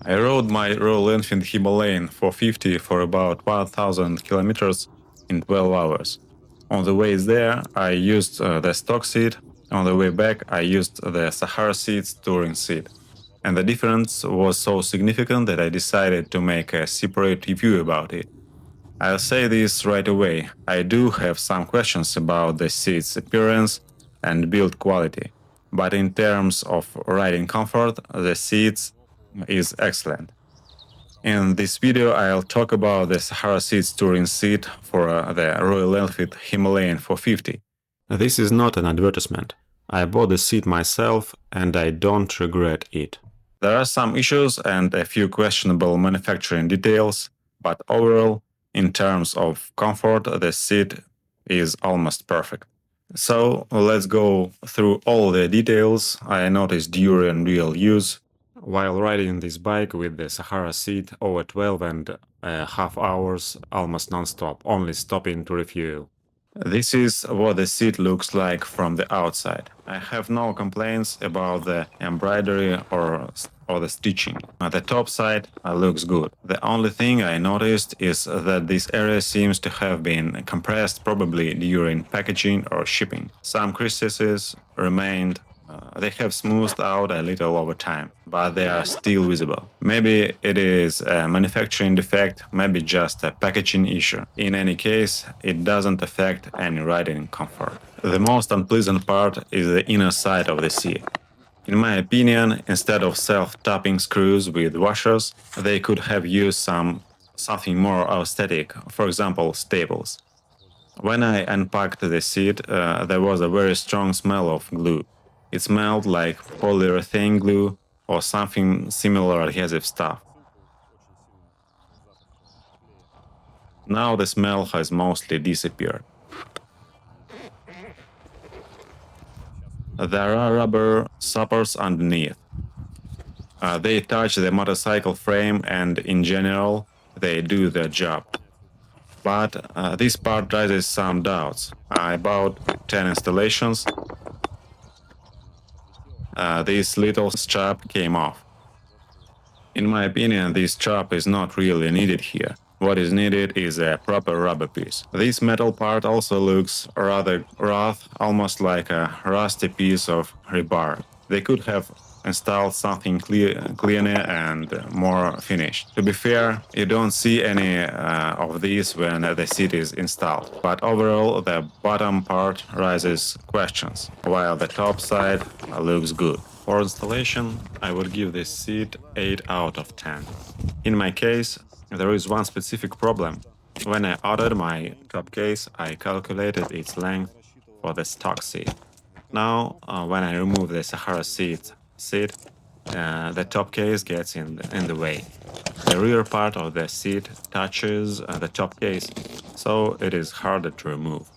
I rode my Royal Enfield Himalayan 450 for about 1000 kilometers in 12 hours. On the way there, I used the stock seat. On the way back, I used the Sahara Seats Touring Seat. And the difference was so significant that I decided to make a separate review about it. I'll say this right away. I do have some questions about the seat's appearance and build quality. But in terms of riding comfort, the seats is excellent. In this video, I'll talk about the Sahara Seats Touring Seat for the Royal Enfield Himalayan 450. This is not an advertisement. I bought the seat myself and I don't regret it. There are some issues and a few questionable manufacturing details, but overall, in terms of comfort, the seat is almost perfect. So let's go through all the details I noticed during real use while riding this bike with the Sahara seat over 12 and a half hours almost non-stop, only stopping to refuel. This is what the seat looks like from the outside. I have no complaints about the embroidery or the stitching. The top side looks good. The only thing I noticed is that this area seems to have been compressed probably during packaging or shipping. Some creases remained. They have smoothed out a little over time, but they are still visible. Maybe it is a manufacturing defect, maybe just a packaging issue. In any case, it doesn't affect any riding comfort. The most unpleasant part is the inner side of the seat. In my opinion, instead of self-tapping screws with washers, they could have used something more aesthetic, for example, staples. When I unpacked the seat, there was a very strong smell of glue. It smelled like polyurethane glue or something similar adhesive stuff. Now the smell has mostly disappeared. There are rubber suppers underneath. They touch the motorcycle frame and in general, they do their job. But this part raises some doubts. I bought 10 installations. This little strap came off. In my opinion, this strap is not really needed here. What is needed is a proper rubber piece. This metal part also looks rather rough, almost like a rusty piece of rebar. They could have installed something cleaner and more finished. To be fair, you don't see any of these when the seat is installed. But overall, the bottom part raises questions, while the top side looks good. For installation, I would give this seat 8 out of 10. In my case, there is one specific problem. When I ordered my top case, I calculated its length for the stock seat. Now, when I remove the Sahara seat, the top case gets in the way. The rear part of the seat touches the top case, so it is harder to remove.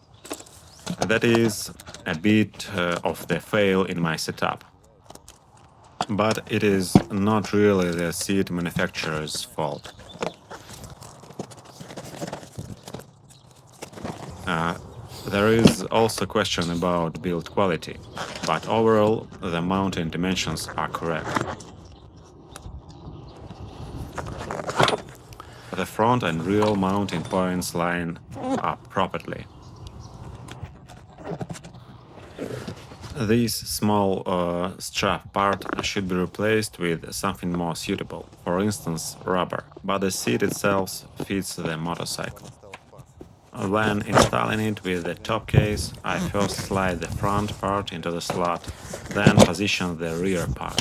That is a bit of the fail in my setup. But it is not really the seat manufacturer's fault. There is also a question about build quality, but overall the mounting dimensions are correct. The front and rear mounting points line up properly. This small strap part should be replaced with something more suitable, for instance rubber, but the seat itself fits the motorcycle. When installing it with the top case, I first slide the front part into the slot, then position the rear part.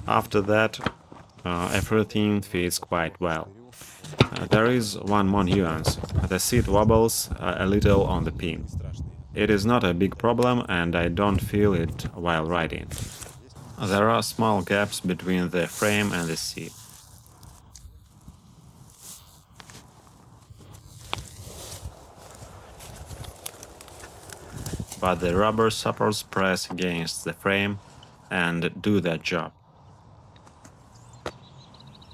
After that, everything fits quite well. There is one more nuance. The seat wobbles a little on the pin. It is not a big problem and I don't feel it while riding. There are small gaps between the frame and the seat. But the rubber suppers press against the frame and do their job.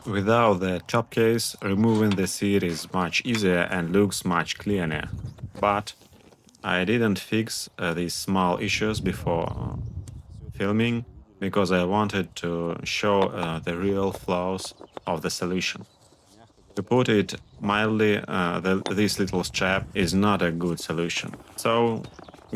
Without the top case, removing the seat is much easier and looks much cleaner. But I didn't fix these small issues before filming, because I wanted to show the real flaws of the solution. To put it mildly, this little strap is not a good solution. So,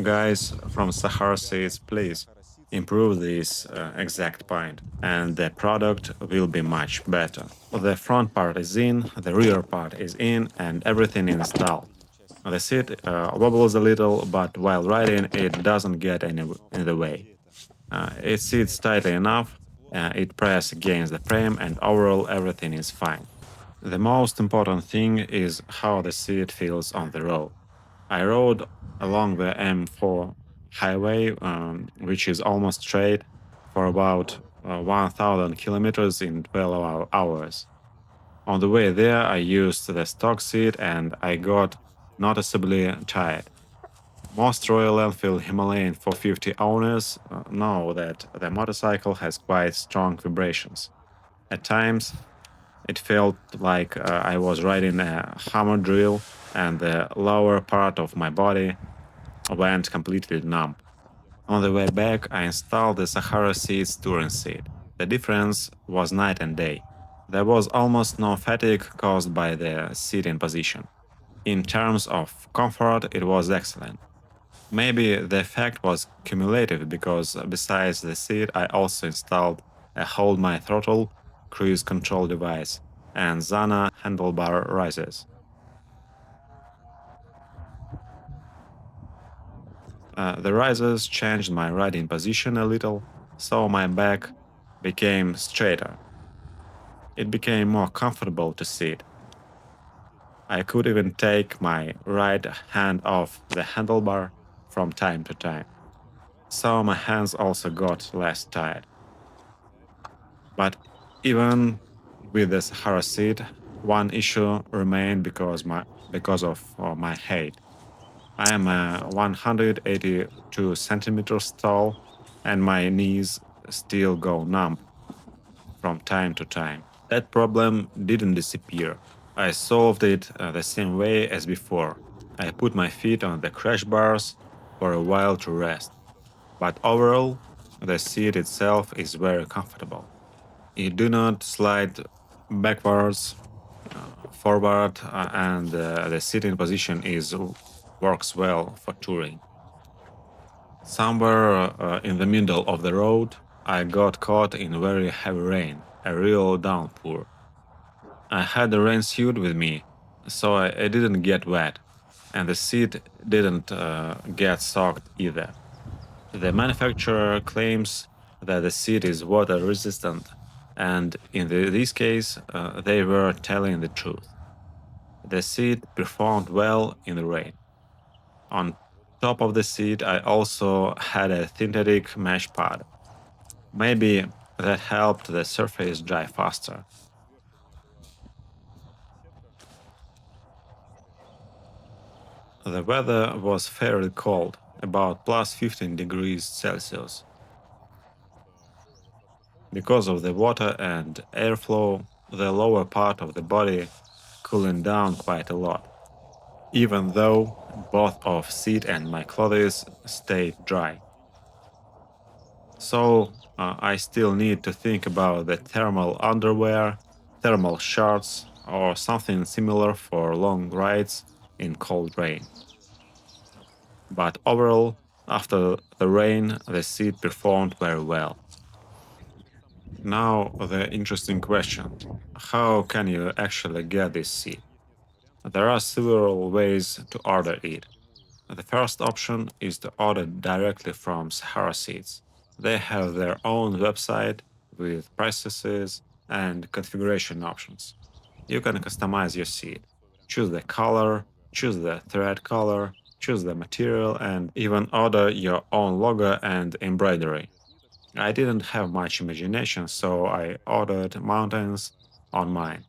guys from Sahara Seats, please improve this exact point, and the product will be much better. The front part is in, the rear part is in, and everything installed. The seat wobbles a little, but while riding, it doesn't get in the way. It sits tightly enough, it presses against the frame, and overall everything is fine. The most important thing is how the seat feels on the road. I rode along the M4 highway, which is almost straight, for about 1,000 kilometers in 12 hours. On the way there, I used the stock seat and I got noticeably tired. Most Royal Enfield Himalayan 450 owners know that the motorcycle has quite strong vibrations. At times, it felt like I was riding a hammer drill, and the lower part of my body went completely numb. On the way back, I installed the Sahara Seats Tourer Seat. The difference was night and day. There was almost no fatigue caused by the sitting position. In terms of comfort, it was excellent. Maybe the effect was cumulative because besides the seat, I also installed a hold my throttle cruise control device and Zana handlebar risers. The risers changed my riding position a little, so my back became straighter. It became more comfortable to sit. I could even take my right hand off the handlebar from time to time, so my hands also got less tired. But even with the Sahara seat, one issue remained because of my height. I am 182 centimeters tall, and my knees still go numb from time to time. That problem didn't disappear. I solved it the same way as before. I put my feet on the crash bars for a while to rest. But overall, the seat itself is very comfortable. You do not slide backwards, forward, and the sitting position is works well for touring. Somewhere in the middle of the road, I got caught in very heavy rain, a real downpour. I had a rain suit with me, so I didn't get wet, and the seat didn't get soaked either. The manufacturer claims that the seat is water resistant, and in this case, they were telling the truth. The seat performed well in the rain. On top of the seat, I also had a synthetic mesh pad. Maybe that helped the surface dry faster. The weather was fairly cold, about plus 15 degrees Celsius. Because of the water and airflow, the lower part of the body cooling down quite a lot, even though both of seat and my clothes stayed dry. So I still need to think about the thermal underwear, thermal shorts, or something similar for long rides in cold rain. But overall, after the rain, the seat performed very well. Now, the interesting question: how can you actually get this seat? There are several ways to order it. The first option is to order directly from Sahara Seats. They have their own website with prices and configuration options. You can customize your seat, choose the color, choose the thread color, choose the material, and even order your own logo and embroidery. I didn't have much imagination, so I ordered mountains on mine,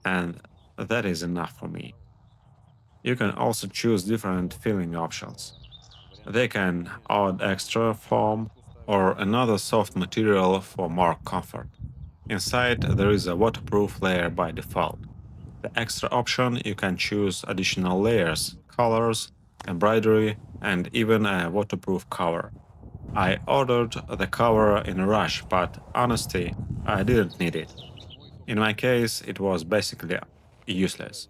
and that is enough for me. You can also choose different filling options. They can add extra foam or another soft material for more comfort. Inside, there is a waterproof layer by default. The extra option, you can choose additional layers, colors, embroidery, and even a waterproof cover. I ordered the cover in a rush, but honestly, I didn't need it. In my case, it was basically useless.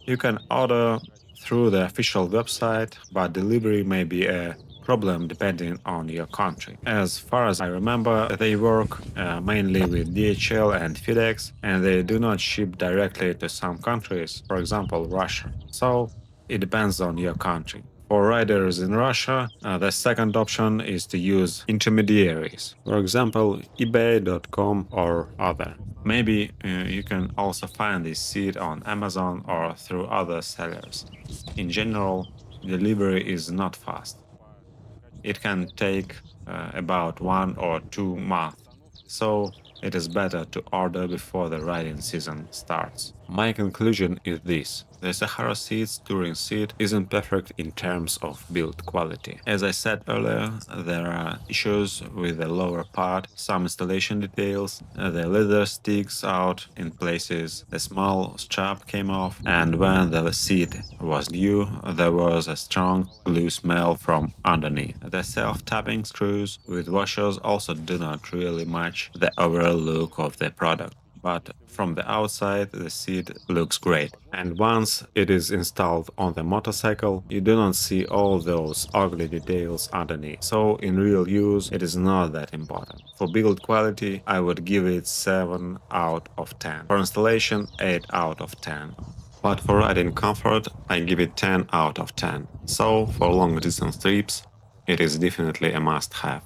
You can order through the official website, but delivery may be a problem depending on your country. As far as I remember, they work mainly with DHL and FedEx, and they do not ship directly to some countries, for example, Russia. So it depends on your country. For riders in Russia, the second option is to use intermediaries, for example, eBay.com or other. Maybe you can also find this seat on Amazon or through other sellers. In general, delivery is not fast. It can take about 1 or 2 months. So it is better to order before the riding season starts. My conclusion is this. The Sahara Seats Touring Seat isn't perfect in terms of build quality. As I said earlier, there are issues with the lower part, some installation details, the leather sticks out in places, the small strap came off, and when the seat was new, there was a strong glue smell from underneath. The self-tapping screws with washers also do not really match the overall look of the product. But from the outside, the seat looks great. And once it is installed on the motorcycle, you do not see all those ugly details underneath. So in real use, it is not that important. For build quality, I would give it 7 out of 10. For installation, 8 out of 10. But for riding comfort, I give it 10 out of 10. So for long distance trips, it is definitely a must have.